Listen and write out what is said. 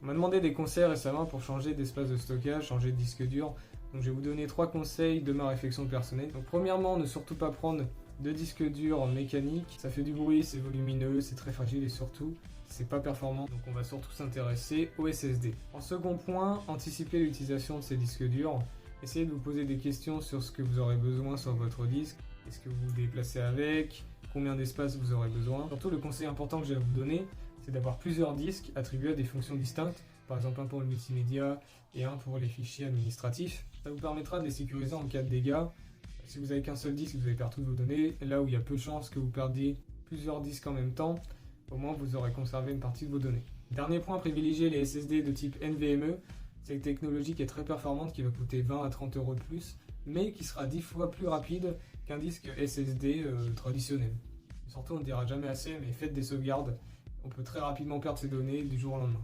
On m'a demandé des conseils récemment pour changer d'espace de stockage, changer de disque dur. Donc je vais vous donner 3 conseils de ma réflexion personnelle. Donc premièrement, ne surtout pas prendre de disque dur mécanique. Ça fait du bruit, c'est volumineux, c'est très fragile et surtout, c'est pas performant. Donc on va surtout s'intéresser au SSD. En second point, anticipez l'utilisation de ces disques durs. Essayez de vous poser des questions sur ce que vous aurez besoin sur votre disque. Est-ce que vous vous déplacez avec? Combien d'espace vous aurez besoin? Surtout, le conseil important que j'ai à vous donner, c'est d'avoir plusieurs disques attribués à des fonctions distinctes. Par exemple, un pour le multimédia et un pour les fichiers administratifs. Ça vous permettra de les sécuriser en cas de dégâts. Si vous n'avez qu'un seul disque, vous allez perdre toutes vos données. Là où il y a peu de chances que vous perdiez plusieurs disques en même temps, au moins vous aurez conservé une partie de vos données. Dernier point, privilégiez les SSD de type NVMe. C'est une technologie qui est très performante, qui va coûter 20 à 30 euros de plus, mais qui sera 10 fois plus rapide qu'un disque SSD traditionnel. Surtout, on ne dira jamais assez, mais faites des sauvegardes. On peut très rapidement perdre ses données du jour au lendemain.